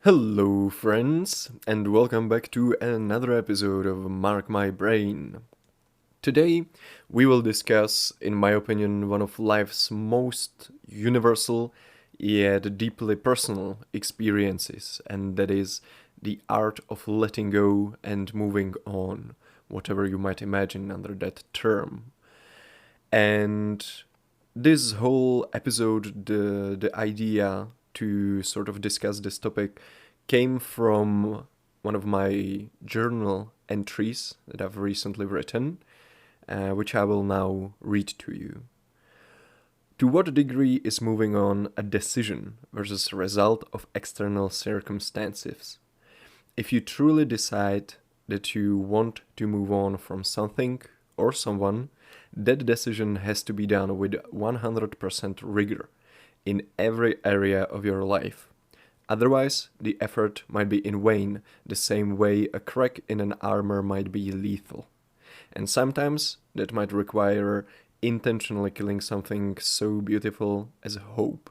Hello, friends, and welcome back to another episode of Mark My Brain. Today, we will discuss, in my opinion, one of life's most universal yet deeply personal experiences, and that is the art of letting go and moving on, whatever you might imagine under that term. And this whole episode, the idea to sort of discuss this topic came from one of my journal entries that I've recently written, which I will now read to you. To what degree is moving on a decision versus a result of external circumstances? If you truly decide that you want to move on from something or someone, that decision has to be done with 100% rigor in every area of your life. Otherwise, the effort might be in vain, the same way a crack in an armor might be lethal. And sometimes that might require intentionally killing something so beautiful as hope.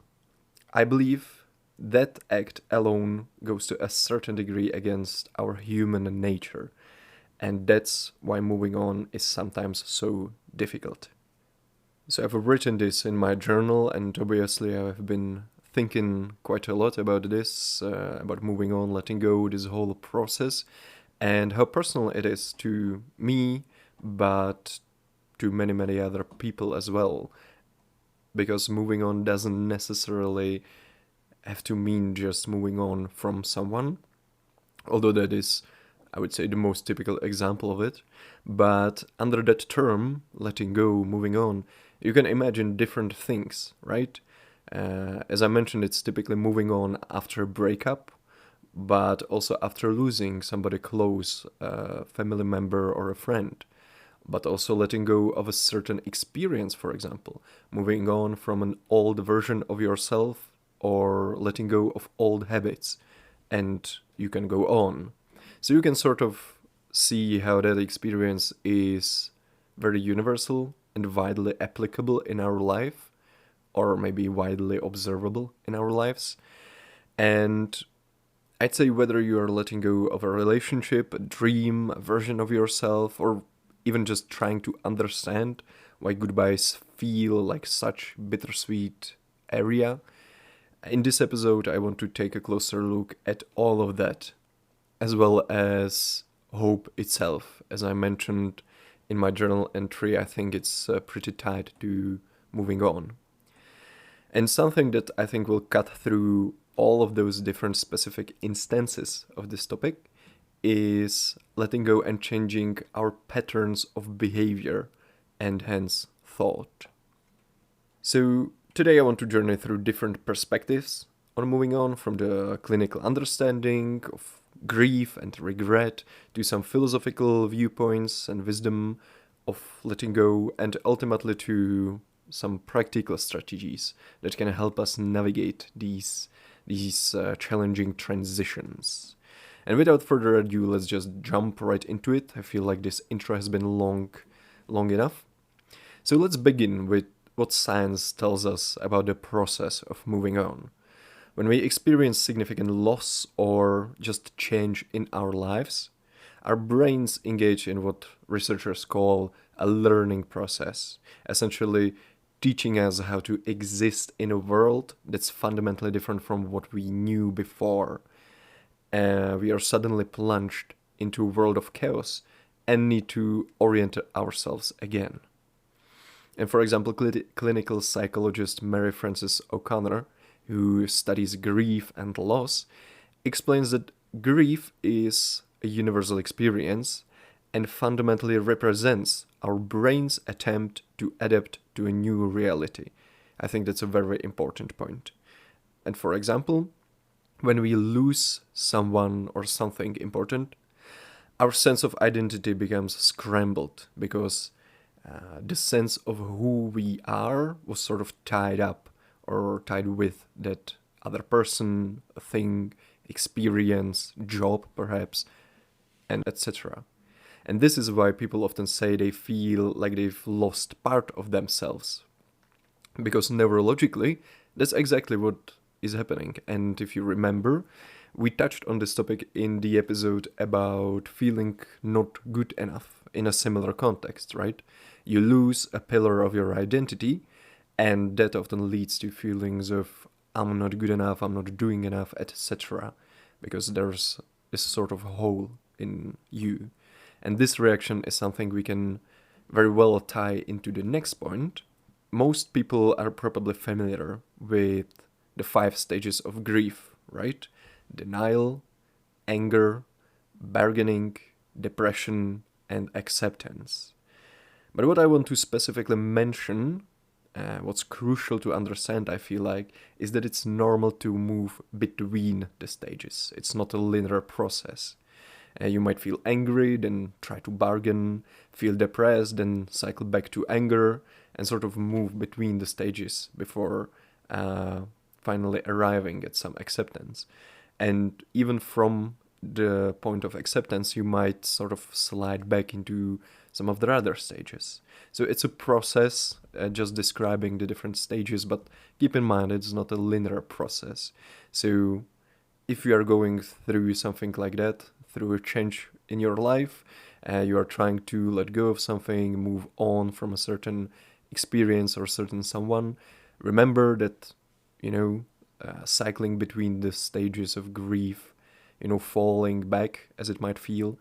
I believe that act alone goes to a certain degree against our human nature, and that's why moving on is sometimes so difficult. So I've written this in my journal, and obviously I've been thinking quite a lot about this, about moving on, letting go, this whole process, and how personal it is to me, but to many, many other people as well. Because moving on doesn't necessarily have to mean just moving on from someone, although that is, I would say, the most typical example of it. But under that term, letting go, moving on, you can imagine different things, right? As I mentioned, it's typically moving on after a breakup, but also after losing somebody close, a family member or a friend. But also letting go of a certain experience, for example, moving on from an old version of yourself or letting go of old habits, and you can go on. So you can sort of see how that experience is very universal and widely applicable in our life, or maybe widely observable in our lives. And I'd say whether you are letting go of a relationship, a dream, a version of yourself, or even just trying to understand why goodbyes feel like such bittersweet area. In this episode, I want to take a closer look at all of that, as well as hope itself. As I mentioned in my journal entry, I think it's pretty tied to moving on. And something that I think will cut through all of those different specific instances of this topic is letting go and changing our patterns of behavior and hence thought. So, today I want to journey through different perspectives on moving on, from the clinical understanding of grief and regret to some philosophical viewpoints and wisdom of letting go, and ultimately to some practical strategies that can help us navigate these challenging transitions. And without further ado, let's just jump right into it. I feel like this intro has been long enough. So let's begin with what science tells us about the process of moving on. When we experience significant loss or just change in our lives, our brains engage in what researchers call a learning process, essentially teaching us how to exist in a world that's fundamentally different from what we knew before. We are suddenly plunged into a world of chaos and need to orient ourselves again. And for example, clinical psychologist Mary Frances O'Connor, who studies grief and loss, explains that grief is a universal experience and fundamentally represents our brain's attempt to adapt to a new reality. I think that's a very important point. And for example, when we lose someone or something important, our sense of identity becomes scrambled because the sense of who we are was sort of tied up or tied with that other person, thing, experience, job perhaps, and etc. And this is why people often say they feel like they've lost part of themselves. Because neurologically, that's exactly what is happening. And if you remember, We touched on this topic in the episode about feeling not good enough in a similar context, right? You lose a pillar of your identity, and that often leads to feelings of I'm not good enough, I'm not doing enough, etc. Because there's this sort of hole in you. And this reaction is something we can very well tie into the next point. Most people are probably familiar with the 5 stages of grief, right? Denial, anger, bargaining, depression, and acceptance. But what I want to specifically mention, what's crucial to understand, I feel like, is that it's normal to move between the stages. It's not a linear process. You might feel angry, then try to bargain, feel depressed, then cycle back to anger, and sort of move between the stages before finally arriving at some acceptance. And even from the point of acceptance, you might sort of slide back into some of the other stages. So it's a process, just describing the different stages, but keep in mind it's not a linear process. So if you are going through something like that, through a change in your life, you are trying to let go of something, move on from a certain experience or certain someone, remember that, cycling between the stages of grief, falling back as it might feel,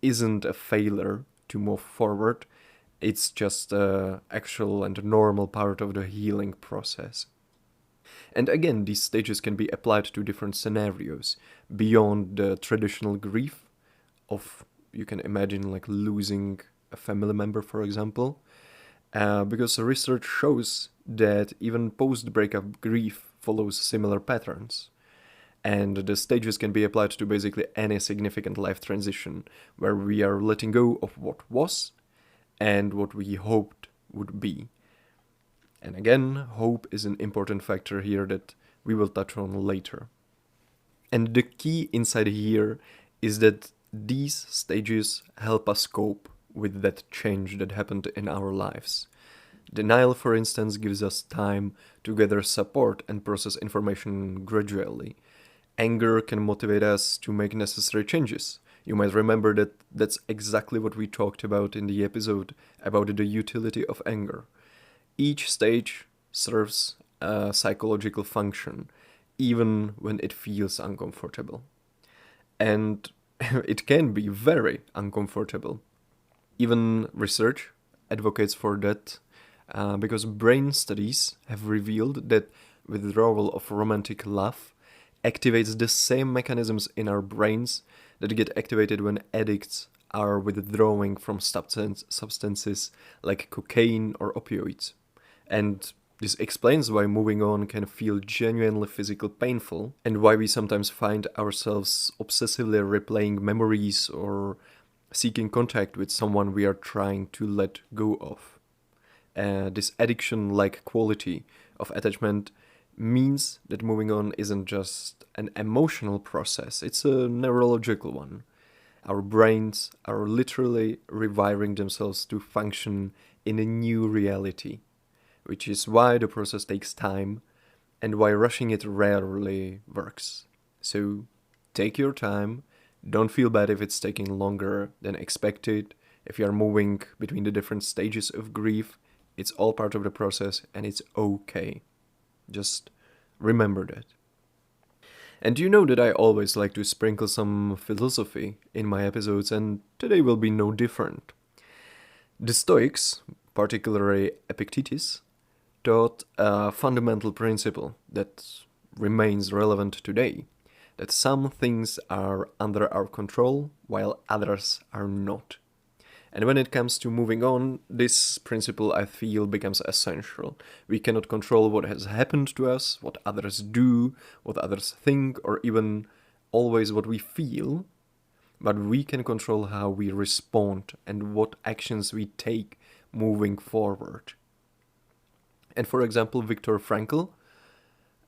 isn't a failure to move forward. It's just a actual and normal part of the healing process. And again, these stages can be applied to different scenarios beyond the traditional grief of, you can imagine, like losing a family member, for example, because research shows that even post-breakup grief follows similar patterns. And the stages can be applied to basically any significant life transition where we are letting go of what was and what we hoped would be. And again, hope is an important factor here that we will touch on later. And the key inside here is that these stages help us cope with that change that happened in our lives. Denial, for instance, gives us time to gather support and process information gradually. Anger can motivate us to make necessary changes. You might remember that that's exactly what we talked about in the episode about the utility of anger. Each stage serves a psychological function, even when it feels uncomfortable. And it can be very uncomfortable. Even research advocates for that because brain studies have revealed that withdrawal of romantic love activates the same mechanisms in our brains that get activated when addicts are withdrawing from substances like cocaine or opioids. And this explains why moving on can feel genuinely physically painful and why we sometimes find ourselves obsessively replaying memories or seeking contact with someone we are trying to let go of. This addiction-like quality of attachment means that moving on isn't just an emotional process, it's a neurological one. Our brains are literally rewiring themselves to function in a new reality, which is why the process takes time and why rushing it rarely works. So take your time, don't feel bad if it's taking longer than expected. If you are moving between the different stages of grief, it's all part of the process and it's okay. Just remember that. And you know that I always like to sprinkle some philosophy in my episodes, and today will be no different. The Stoics, particularly Epictetus, taught a fundamental principle that remains relevant today, that some things are under our control while others are not. And when it comes to moving on, this principle I feel becomes essential. We cannot control what has happened to us, what others do, what others think, or even always what we feel, but we can control how we respond and what actions we take moving forward. And for example, Viktor Frankl,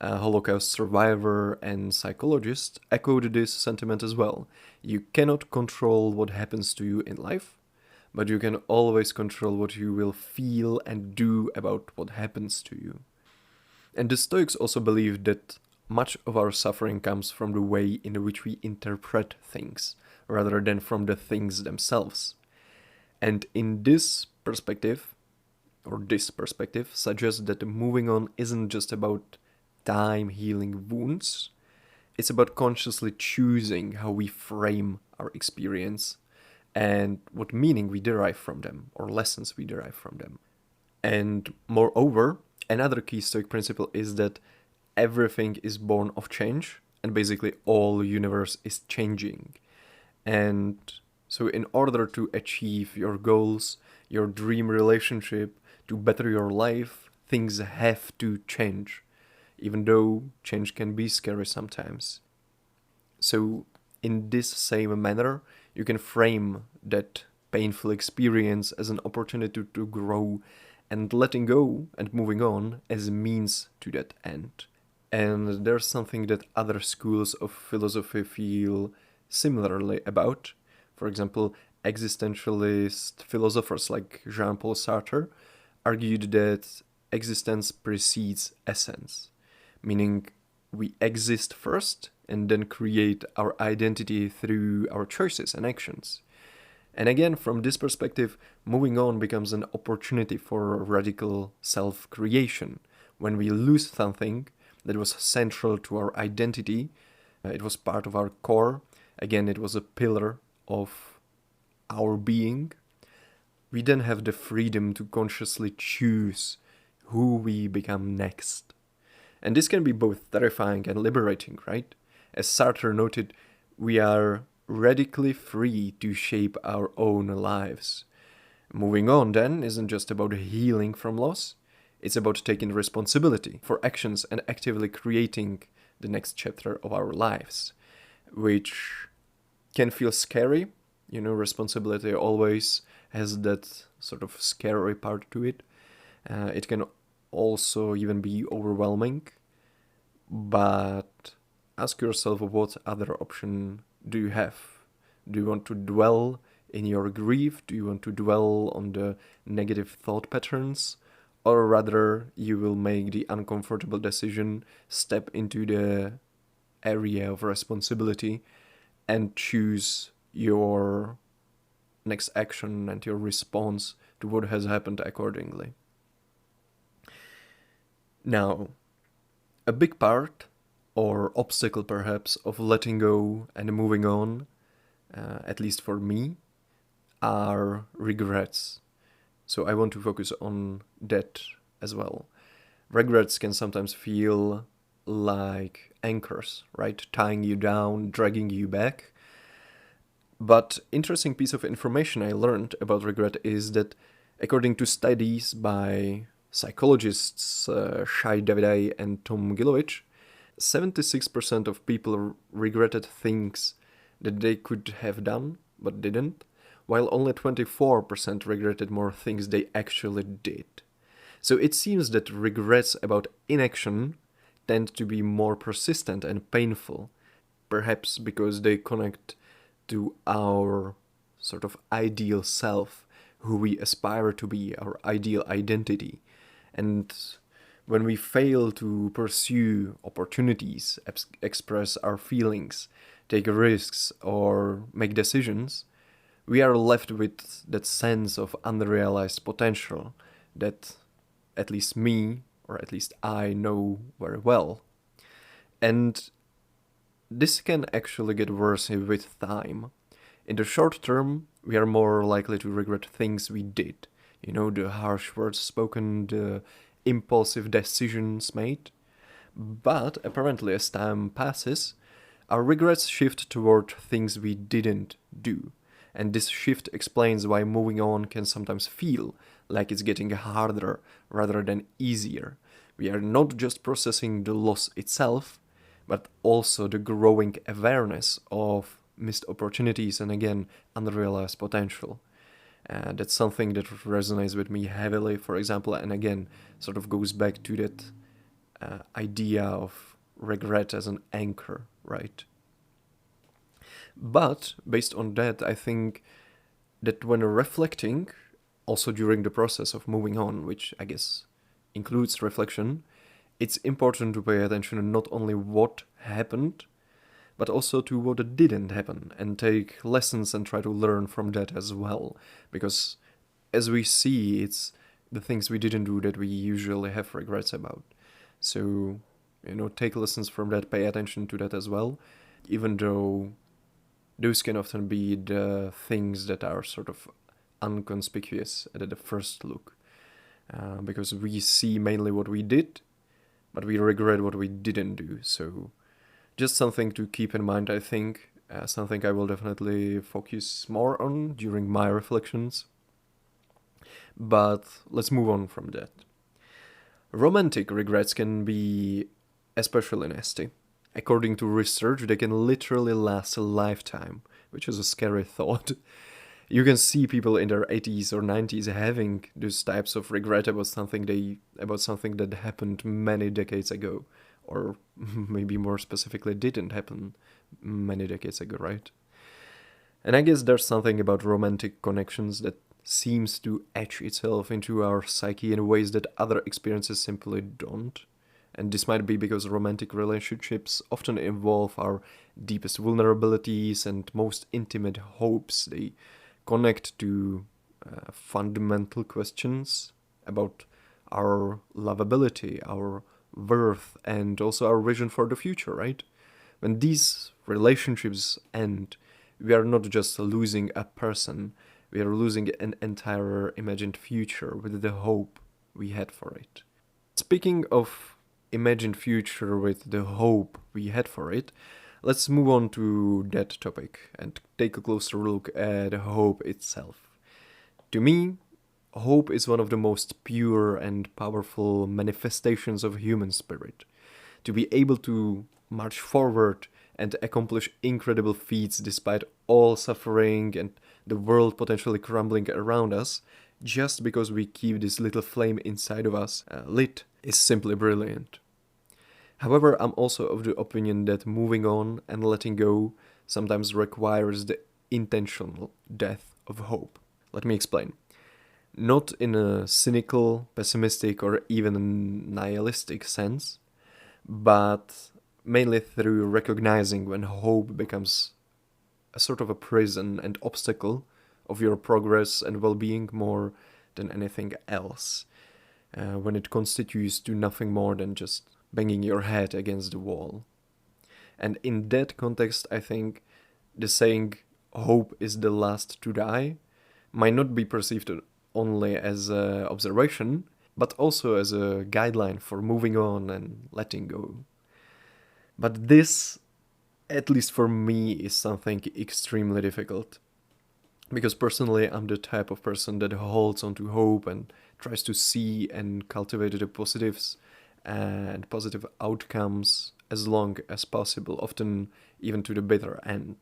a Holocaust survivor and psychologist, echoed this sentiment as well. You cannot control what happens to you in life, but you can always control what you will feel and do about what happens to you. And the Stoics also believed that much of our suffering comes from the way in which we interpret things, rather than from the things themselves. And in this perspective, this perspective suggests that moving on isn't just about time healing wounds, it's about consciously choosing how we frame our experience and what meaning we derive from them, or lessons we derive from them. And moreover, another key Stoic principle is that everything is born of change, and basically all universe is changing. And so in order to achieve your goals, your dream relationship, to better your life, things have to change, even though change can be scary sometimes. So in this same manner, you can frame that painful experience as an opportunity to grow, and letting go and moving on as a means to that end. And there's something that other schools of philosophy feel similarly about. For example, existentialist philosophers like Jean-Paul Sartre argued that existence precedes essence, meaning we exist first and then create our identity through our choices and actions. And again, from this perspective, moving on becomes an opportunity for radical self creation. When we lose something that was central to our identity, it was part of our core, again, it was a pillar of our being, we then have the freedom to consciously choose who we become next. And this can be both terrifying and liberating, right? As Sartre noted, we are radically free to shape our own lives. Moving on, then, isn't just about healing from loss, it's about taking responsibility for actions and actively creating the next chapter of our lives, which can feel scary. You know, responsibility always has that sort of scary part to it. It can also even be overwhelming, but ask yourself, what other option do you have? Do you want to dwell in your grief? Do you want to dwell on the negative thought patterns? Or rather, you will make the uncomfortable decision, step into the area of responsibility, and choose your next action and your response to what has happened accordingly. Now, a big part, or obstacle perhaps, of letting go and moving on, at least for me, are regrets. So I want to focus on that as well. Regrets can sometimes feel like anchors, right? Tying you down, dragging you back. But interesting piece of information I learned about regret is that according to studies by psychologists Shai Davide and Tom Gilovich, 76% of people regretted things that they could have done but didn't, while only 24% regretted more things they actually did. So it seems that regrets about inaction tend to be more persistent and painful, perhaps because they connect to our sort of ideal self, who we aspire to be, our ideal identity. And when we fail to pursue opportunities, express our feelings, take risks, or make decisions, we are left with that sense of unrealized potential that at least me, or at least I, know very well. And this can actually get worse with time. In the short term, we are more likely to regret things we did. You know, the harsh words spoken, the impulsive decisions made. But apparently, as time passes, our regrets shift toward things we didn't do. And this shift explains why moving on can sometimes feel like it's getting harder rather than easier. We are not just processing the loss itself, but also the growing awareness of missed opportunities and again, unrealized potential. That's something that resonates with me heavily, for example, and again, sort of goes back to that idea of regret as an anchor, right? But based on that, I think that when reflecting, also during the process of moving on, which I guess includes reflection, it's important to pay attention to not only what happened, but also to what didn't happen and take lessons and try to learn from that as well. Because as we see, it's the things we didn't do that we usually have regrets about. So, take lessons from that, pay attention to that as well, even though those can often be the things that are sort of unconspicuous at the first look. Because we see mainly what we did, but we regret what we didn't do. So, just something to keep in mind, I think. Something I will definitely focus more on during my reflections. But let's move on from that. Romantic regrets can be especially nasty. According to research, they can literally last a lifetime, which is a scary thought. You can see people in their 80s or 90s having those types of regret about something that happened many decades ago, or maybe more specifically didn't happen many decades ago, right? And I guess there's something about romantic connections that seems to etch itself into our psyche in ways that other experiences simply don't. And this might be because romantic relationships often involve our deepest vulnerabilities and most intimate hopes. They connect to fundamental questions about our lovability, our worth, and also our vision for the future, right? When these relationships end, we are not just losing a person, we are losing an entire imagined future with the hope we had for it. Speaking of imagined future with the hope we had for it, let's move on to that topic and take a closer look at hope itself. To me, hope is one of the most pure and powerful manifestations of human spirit. To be able to march forward and accomplish incredible feats despite all suffering and the world potentially crumbling around us, just because we keep this little flame inside of us lit, is simply brilliant. However, I'm also of the opinion that moving on and letting go sometimes requires the intentional death of hope. Let me explain. Not in a cynical, pessimistic, or even nihilistic sense, but mainly through recognizing when hope becomes a sort of a prison and obstacle of your progress and well-being more than anything else, when it constitutes to nothing more than just banging your head against the wall. And in that context, I think the saying hope is the last to die might not be perceived only as an observation, but also as a guideline for moving on and letting go. But this, at least for me, is something extremely difficult. Because personally, I'm the type of person that holds on to hope and tries to see and cultivate the positives and positive outcomes as long as possible, often even to the bitter end.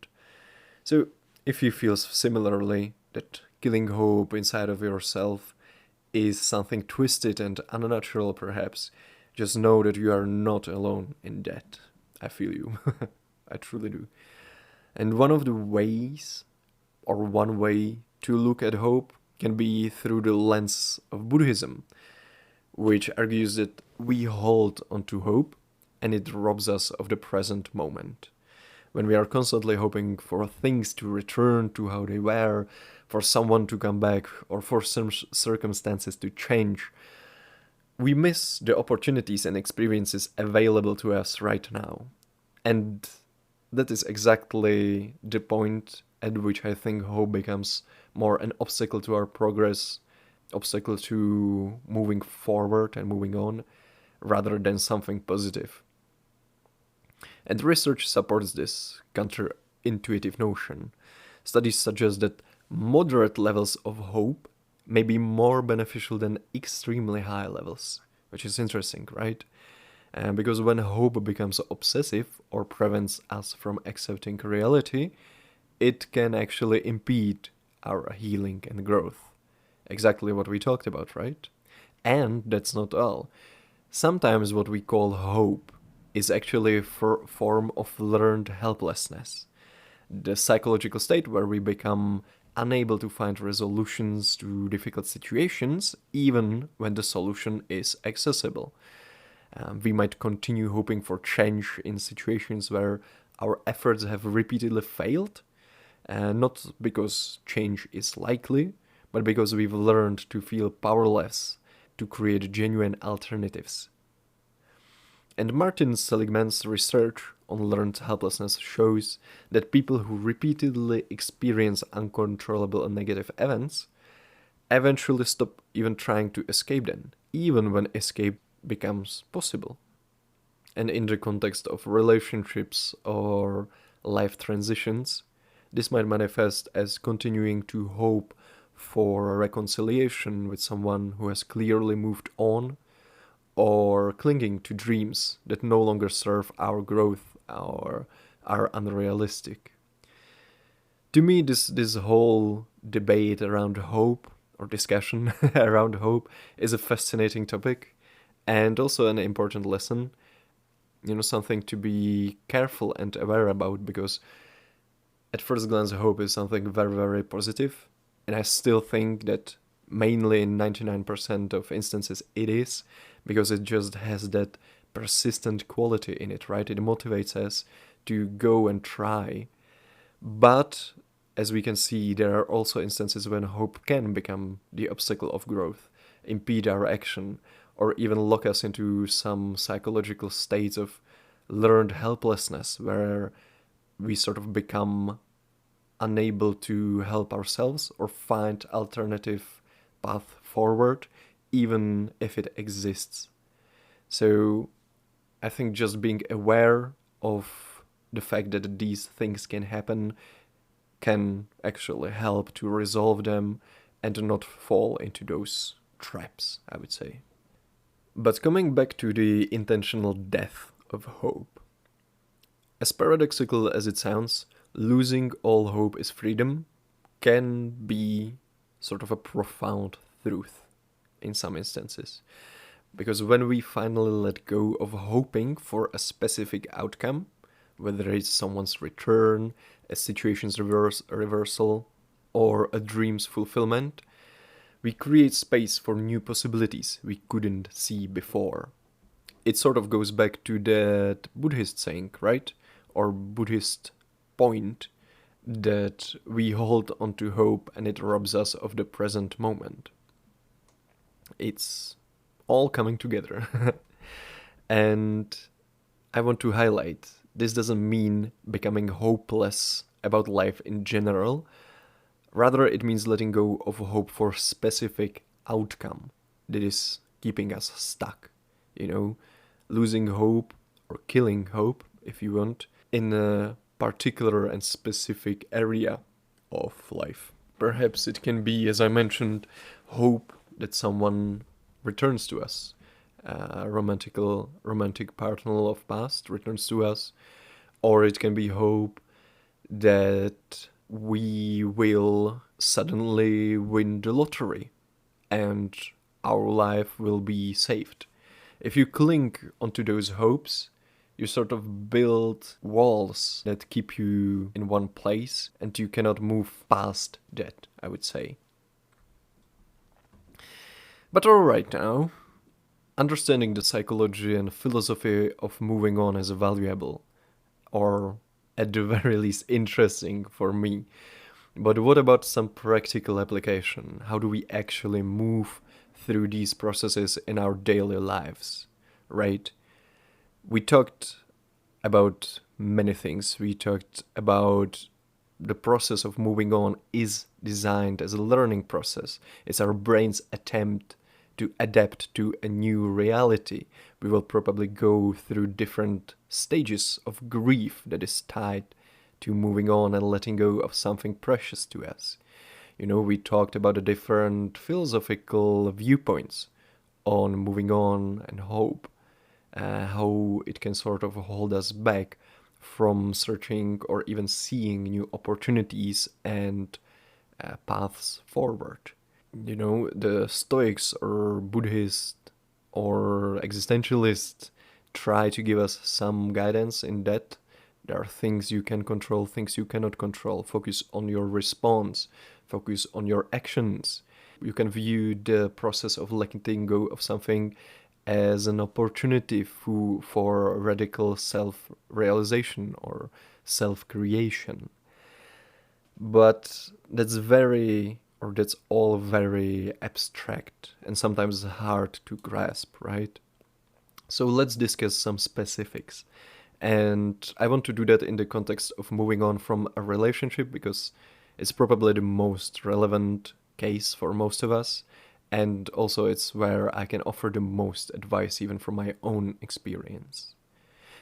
So, if you feel similarly that killing hope inside of yourself is something twisted and unnatural, perhaps, just know that you are not alone in that. I feel you. I truly do. And one way to look at hope can be through the lens of Buddhism, which argues that we hold onto hope and it robs us of the present moment. When we are constantly hoping for things to return to how they were, for someone to come back, or for some circumstances to change, we miss the opportunities and experiences available to us right now. And that is exactly the point at which I think hope becomes more an obstacle to our progress, obstacle to moving forward and moving on, rather than something positive. And research supports this counterintuitive notion. Studies suggest that moderate levels of hope may be more beneficial than extremely high levels, which is interesting, right? Because when hope becomes obsessive or prevents us from accepting reality, it can actually impede our healing and growth. Exactly what we talked about, right? And that's not all. Sometimes what we call hope is actually a form of learned helplessness, the psychological state where we become unable to find resolutions to difficult situations even when the solution is accessible. We might continue hoping for change in situations where our efforts have repeatedly failed, not because change is likely, but because we've learned to feel powerless to create genuine alternatives. And Martin Seligman's research on learned helplessness shows that people who repeatedly experience uncontrollable negative events eventually stop even trying to escape them, even when escape becomes possible. And in the context of relationships or life transitions, this might manifest as continuing to hope for a reconciliation with someone who has clearly moved on, or clinging to dreams that no longer serve our growth or are unrealistic. To me, this whole debate around hope or discussion around hope is a fascinating topic and also an important lesson. Something to be careful and aware about, because at first glance, hope is something very, very positive, and I still think that mainly in 99% of instances it is, because it just has that persistent quality in it, right? It motivates us to go and try. But as we can see, there are also instances when hope can become the obstacle of growth, impede our action, or even lock us into some psychological states of learned helplessness where we sort of become unable to help ourselves or find alternative path forward, even if it exists. So I think just being aware of the fact that these things can happen can actually help to resolve them and not fall into those traps, I would say. But coming back to the intentional death of hope. As paradoxical as it sounds, losing all hope is freedom can be sort of a profound truth in some instances. Because when we finally let go of hoping for a specific outcome, whether it's someone's return, a situation's reversal, or a dream's fulfillment, we create space for new possibilities we couldn't see before. It sort of goes back to that Buddhist saying, right? Or Buddhist point that we hold onto hope and it robs us of the present moment. It's all coming together. And I want to highlight, this doesn't mean becoming hopeless about life in general. Rather, it means letting go of hope for specific outcome that is keeping us stuck. Losing hope or killing hope, if you want, in a particular and specific area of life. Perhaps it can be, as I mentioned, hope that someone returns to us. A romantic partner of past returns to us. Or it can be hope that we will suddenly win the lottery and our life will be saved. If you cling onto those hopes, you sort of build walls that keep you in one place and you cannot move past that, I would say. But alright now, understanding the psychology and philosophy of moving on is valuable, or at the very least interesting for me. But what about some practical application? How do we actually move through these processes in our daily lives, right? We talked about many things. We talked about the process of moving on is designed as a learning process. It's our brain's attempt to adapt to a new reality. We will probably go through different stages of grief that is tied to moving on and letting go of something precious to us. We talked about the different philosophical viewpoints on moving on and hope, how it can sort of hold us back from searching or even seeing new opportunities and paths forward. The Stoics or Buddhist or existentialists try to give us some guidance in that. There are things you can control, things you cannot control. Focus on your response, focus on your actions. You can view the process of letting go of something as an opportunity for radical self realization or self creation. But that's all very abstract and sometimes hard to grasp, right? So let's discuss some specifics. And I want to do that in the context of moving on from a relationship because it's probably the most relevant case for most of us. And also, it's where I can offer the most advice, even from my own experience.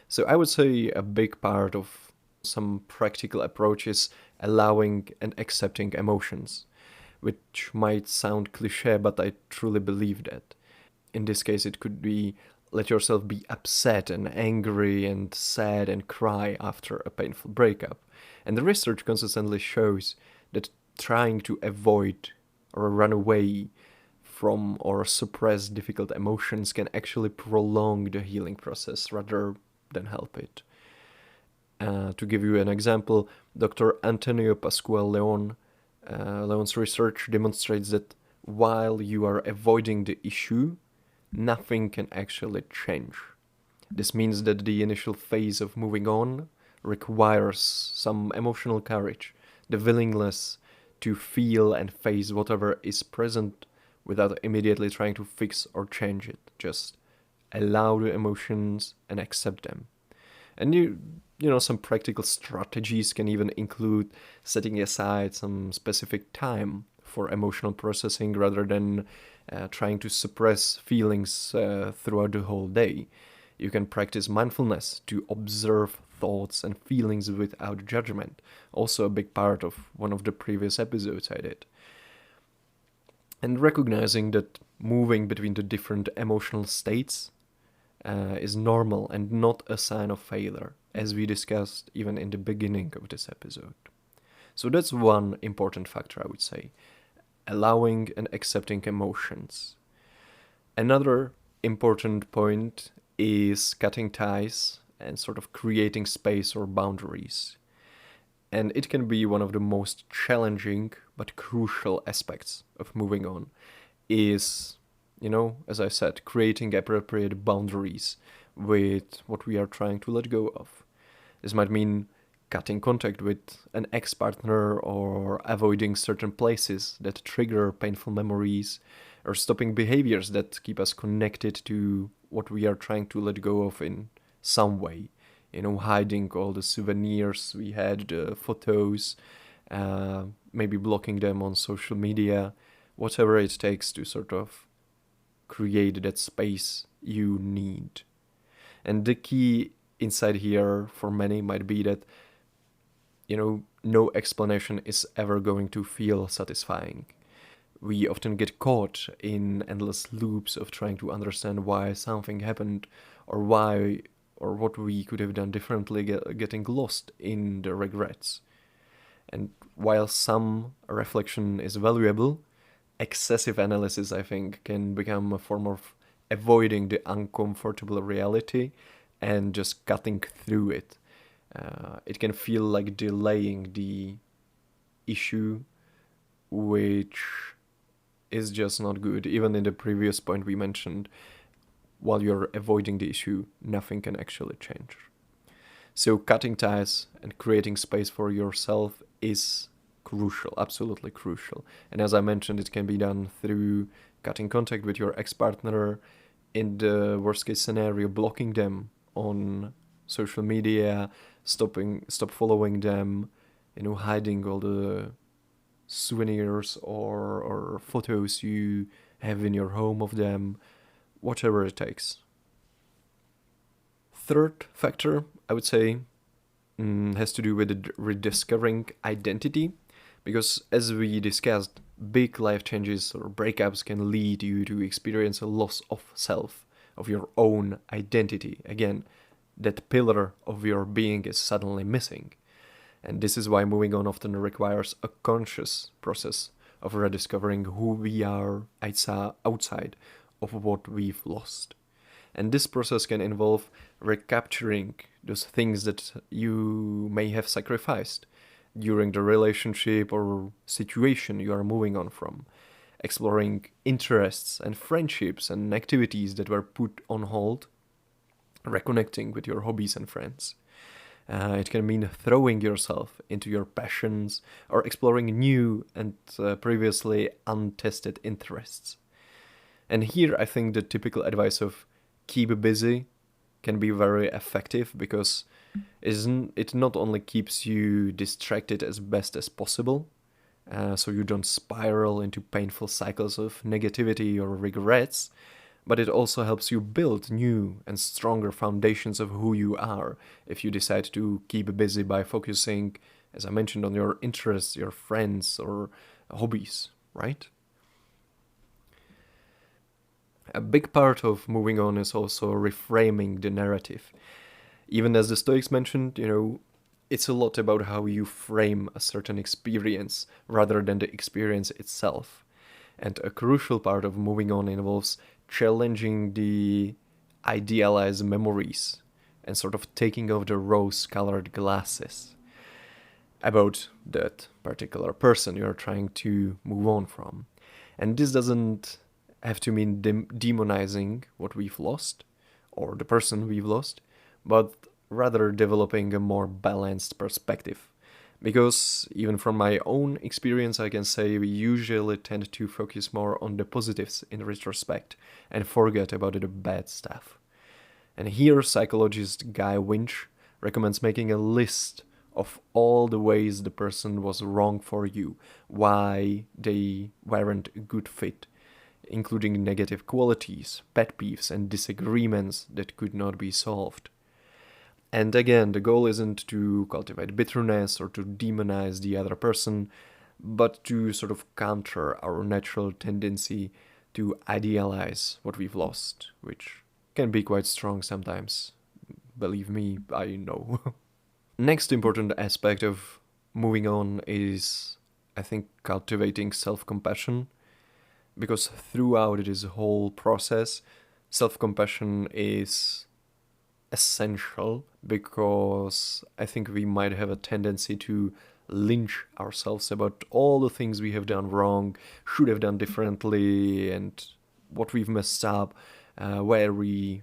So, I would say a big part of some practical approach is allowing and accepting emotions, which might sound cliche, but I truly believe that. In this case, it could be let yourself be upset and angry and sad and cry after a painful breakup. And the research consistently shows that trying to avoid or run away from or suppress difficult emotions can actually prolong the healing process rather than help it. To give you an example, Dr. Antonio Pascual Leon's research demonstrates that while you are avoiding the issue, nothing can actually change. This means that the initial phase of moving on requires some emotional courage, the willingness to feel and face whatever is present without immediately trying to fix or change it. Just allow the emotions and accept them. And some practical strategies can even include setting aside some specific time for emotional processing rather than trying to suppress feelings throughout the whole day. You can practice mindfulness to observe thoughts and feelings without judgment. Also, a big part of one of the previous episodes I did. And recognizing that moving between the different emotional states is normal and not a sign of failure, as we discussed even in the beginning of this episode. So that's one important factor, I would say, allowing and accepting emotions. Another important point is cutting ties and sort of creating space or boundaries. And it can be one of the most challenging but crucial aspects of moving on is, as I said, creating appropriate boundaries with what we are trying to let go of. This might mean cutting contact with an ex partner or avoiding certain places that trigger painful memories or stopping behaviors that keep us connected to what we are trying to let go of in some way. Hiding all the souvenirs we had, the photos, maybe blocking them on social media, whatever it takes to sort of create that space you need. And the key inside here for many might be that, no explanation is ever going to feel satisfying. We often get caught in endless loops of trying to understand why something happened or why or what we could have done differently, getting lost in the regrets. And while some reflection is valuable, excessive analysis, I think, can become a form of avoiding the uncomfortable reality and just cutting through it. It can feel like delaying the issue, which is just not good. Even in the previous point we mentioned, while you're avoiding the issue, nothing can actually change. So cutting ties and creating space for yourself is crucial, absolutely crucial. And as I mentioned, it can be done through cutting contact with your ex-partner, in the worst case scenario, blocking them on social media, stop following them, hiding all the souvenirs or photos you have in your home of them, whatever it takes. Third factor, I would say, has to do with rediscovering identity, because as we discussed, big life changes or breakups can lead you to experience a loss of self, of your own identity. Again, that pillar of your being is suddenly missing. And this is why moving on often requires a conscious process of rediscovering who we are outside of what we've lost. And this process can involve recapturing those things that you may have sacrificed during the relationship or situation you are moving on from, exploring interests and friendships and activities that were put on hold, reconnecting with your hobbies and friends. It can mean throwing yourself into your passions or exploring new and previously untested interests. And here I think the typical advice of keep busy can be very effective because it not only keeps you distracted as best as possible, so you don't spiral into painful cycles of negativity or regrets, but it also helps you build new and stronger foundations of who you are if you decide to keep busy by focusing, as I mentioned, on your interests, your friends, or hobbies, right? A big part of moving on is also reframing the narrative. Even as the Stoics mentioned, it's a lot about how you frame a certain experience rather than the experience itself. And a crucial part of moving on involves challenging the idealized memories and sort of taking off the rose colored glasses about that particular person you're trying to move on from. And this doesn't have to mean demonizing what we've lost or the person we've lost, but rather developing a more balanced perspective. Because even from my own experience, I can say we usually tend to focus more on the positives in retrospect and forget about the bad stuff. And here, psychologist Guy Winch recommends making a list of all the ways the person was wrong for you, why they weren't a good fit, including negative qualities, pet peeves, and disagreements that could not be solved. And again, the goal isn't to cultivate bitterness or to demonize the other person, but to sort of counter our natural tendency to idealize what we've lost, which can be quite strong sometimes. Believe me, I know. Next important aspect of moving on is, I think, cultivating self compassion, because throughout this whole process, self compassion is essential because I think we might have a tendency to lynch ourselves about all the things we have done wrong, should have done differently, and what we've messed up, where we,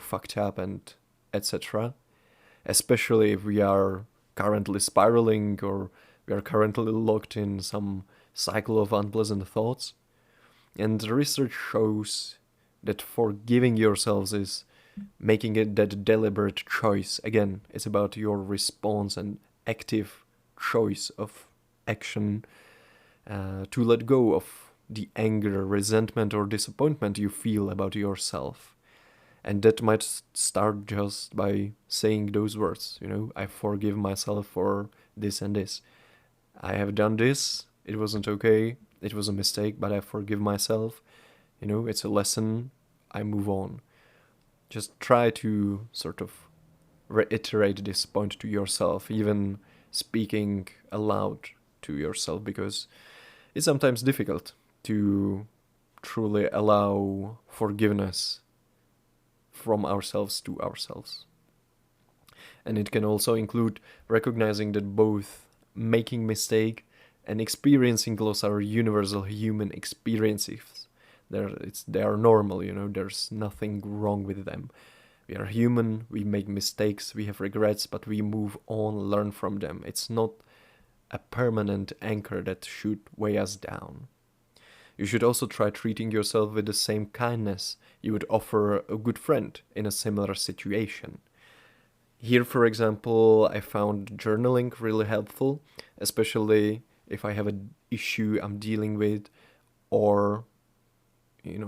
fucked up, and etc. Especially if we are currently spiraling or we are currently locked in some cycle of unpleasant thoughts. And research shows that forgiving yourselves is making it that deliberate choice. Again, it's about your response and active choice of action to let go of the anger, resentment, or disappointment you feel about yourself. And that might start just by saying those words, I forgive myself for this and this. I have done this, it wasn't okay, it was a mistake, but I forgive myself. It's a lesson, I move on. Just try to sort of reiterate this point to yourself, even speaking aloud to yourself, because it's sometimes difficult to truly allow forgiveness from ourselves to ourselves. And it can also include recognizing that both making mistake and experiencing loss are universal human experiences. They are normal, there's nothing wrong with them. We are human, we make mistakes, we have regrets, but we move on, learn from them. It's not a permanent anchor that should weigh us down. You should also try treating yourself with the same kindness you would offer a good friend in a similar situation. Here, for example, I found journaling really helpful, especially if I have an issue I'm dealing with, or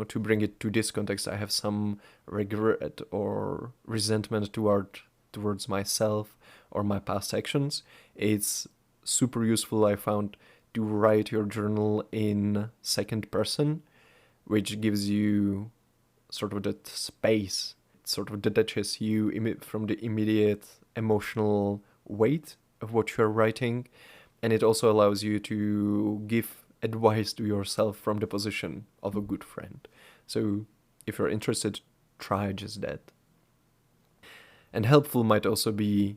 to bring it to this context, I have some regret or resentment towards myself or my past actions. It's super useful, I found, to write your journal in second person, which gives you sort of that space. It sort of detaches you from the immediate emotional weight of what you're writing, and it also allows you to give advice to yourself from the position of a good friend. So if you're interested, try just that. And helpful might also be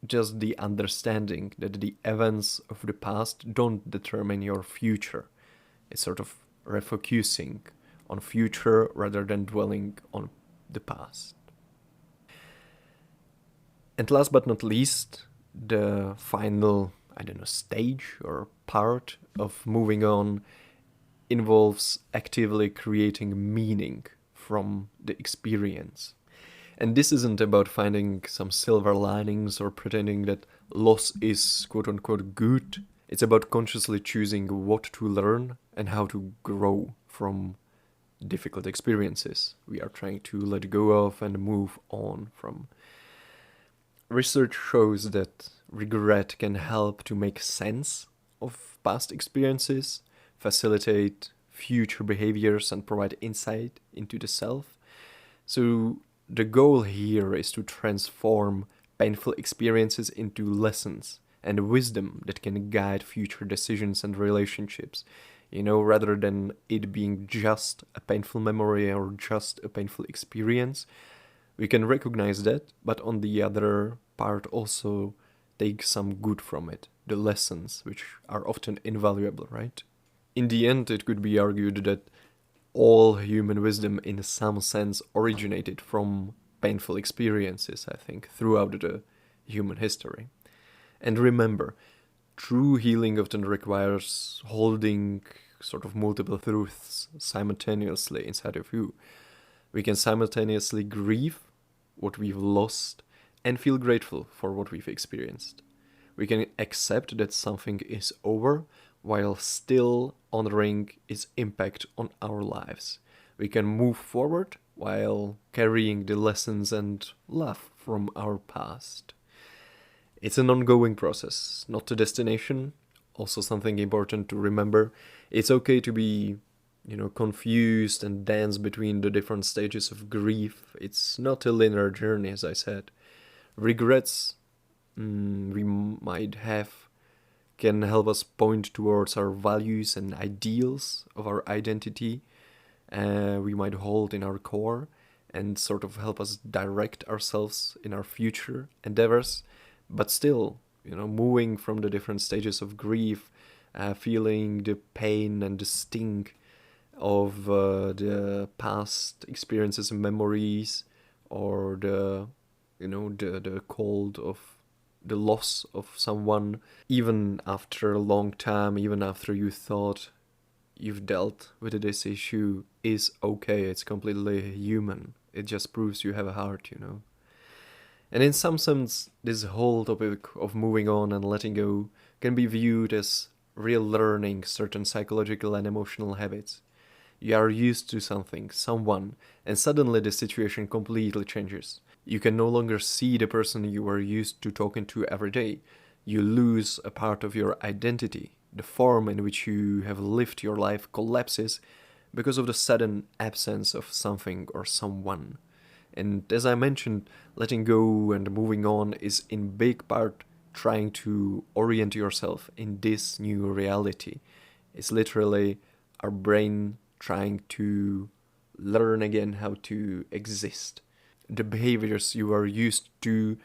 just the understanding that the events of the past don't determine your future. It's sort of refocusing on future rather than dwelling on the past. And last but not least, the final, stage or part of moving on involves actively creating meaning from the experience. And this isn't about finding some silver linings or pretending that loss is quote unquote good. It's about consciously choosing what to learn and how to grow from difficult experiences we are trying to let go of and move on from. Research shows that regret can help to make sense of past experiences, facilitate future behaviors, and provide insight into the self. So, the goal here is to transform painful experiences into lessons and wisdom that can guide future decisions and relationships, rather than it being just a painful memory or just a painful experience. We can recognize that, but on the other part also take some good from it, the lessons, which are often invaluable, right? In the end, it could be argued that all human wisdom in some sense originated from painful experiences, I think, throughout the human history. And remember, true healing often requires holding sort of multiple truths simultaneously inside of you. We can simultaneously grieve what we've lost and feel grateful for what we've experienced. We can accept that something is over while still honoring its impact on our lives. We can move forward while carrying the lessons and love from our past. It's an ongoing process, not a destination. Also, something important to remember, it's okay to be confused and dance between the different stages of grief. It's not a linear journey, as I said. Regrets we might have can help us point towards our values and ideals of our identity we might hold in our core and sort of help us direct ourselves in our future endeavors. But still, moving from the different stages of grief, feeling the pain and the sting of the past experiences and memories, or the cold of the loss of someone, even after a long time, even after you thought you've dealt with this issue, is okay. It's completely human. It just proves you have a heart. And in some sense, this whole topic of moving on and letting go can be viewed as real learning certain psychological and emotional habits. You are used to something, someone, and suddenly the situation completely changes. You can no longer see the person you were used to talking to every day. You lose a part of your identity. The form in which you have lived your life collapses because of the sudden absence of something or someone. And as I mentioned, letting go and moving on is in big part trying to orient yourself in this new reality. It's literally our brain trying to learn again how to exist. The behaviors you are used to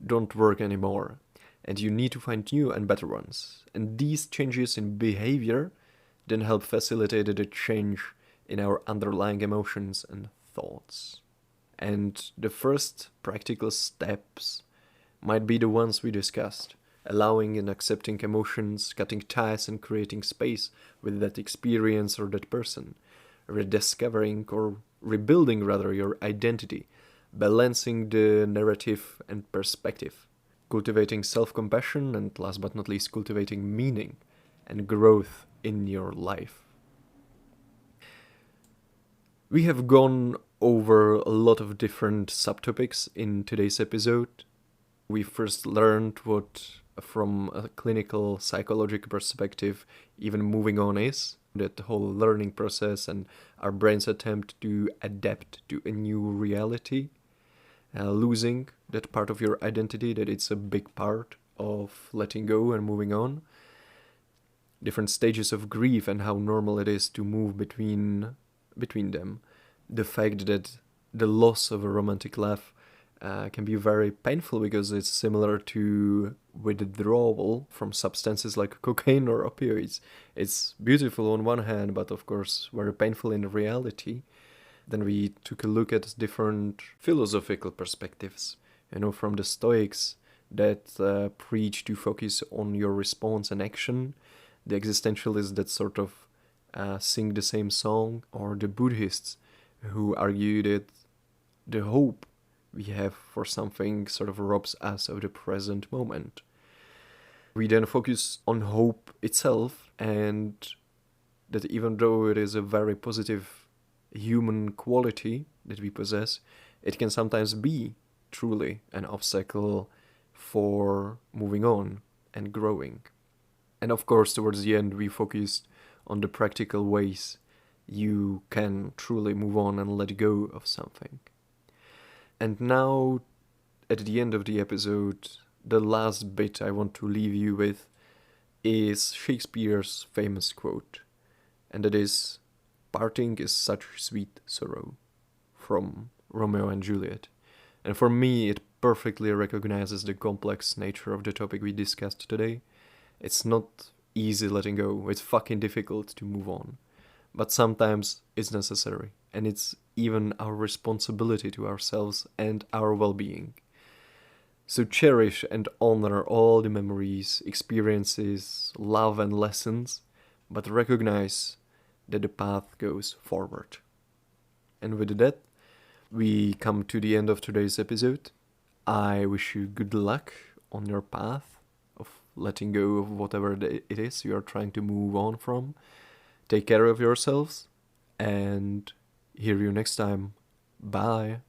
don't work anymore, and you need to find new and better ones. And these changes in behavior then help facilitate the change in our underlying emotions and thoughts. And the first practical steps might be the ones we discussed: allowing and accepting emotions, cutting ties and creating space with that experience or that person, rediscovering or rebuilding rather your identity, balancing the narrative and perspective, cultivating self-compassion, and last but not least, cultivating meaning and growth in your life. We have gone over a lot of different subtopics in today's episode. We first learned what, from a clinical psychological perspective, even moving on is, that whole learning process and our brain's attempt to adapt to a new reality. Losing that part of your identity, that it's a big part of letting go and moving on. Different stages of grief and how normal it is to move between them. The fact that the loss of a romantic love can be very painful because it's similar to withdrawal from substances like cocaine or opioids. It's beautiful on one hand, but of course very painful in reality. Then we took a look at different philosophical perspectives, from the Stoics that preach to focus on your response and action, the existentialists that sort of sing the same song, or the Buddhists who argue that the hope we have for something sort of robs us of the present moment. We then focus on hope itself, and that even though it is a very positive human quality that we possess, it can sometimes be truly an obstacle for moving on and growing. And of course, towards the end, we focused on the practical ways you can truly move on and let go of something. And now, at the end of the episode, the last bit I want to leave you with is Shakespeare's famous quote, and that is, "Parting is such sweet sorrow," from Romeo and Juliet. And for me, it perfectly recognizes the complex nature of the topic we discussed today. It's not easy letting go, it's fucking difficult to move on. But sometimes it's necessary, and it's even our responsibility to ourselves and our well-being. So cherish and honor all the memories, experiences, love and lessons, but recognize that the path goes forward. And with that, we come to the end of today's episode. I wish you good luck on your path of letting go of whatever it is you are trying to move on from. Take care of yourselves, and hear you next time. Bye.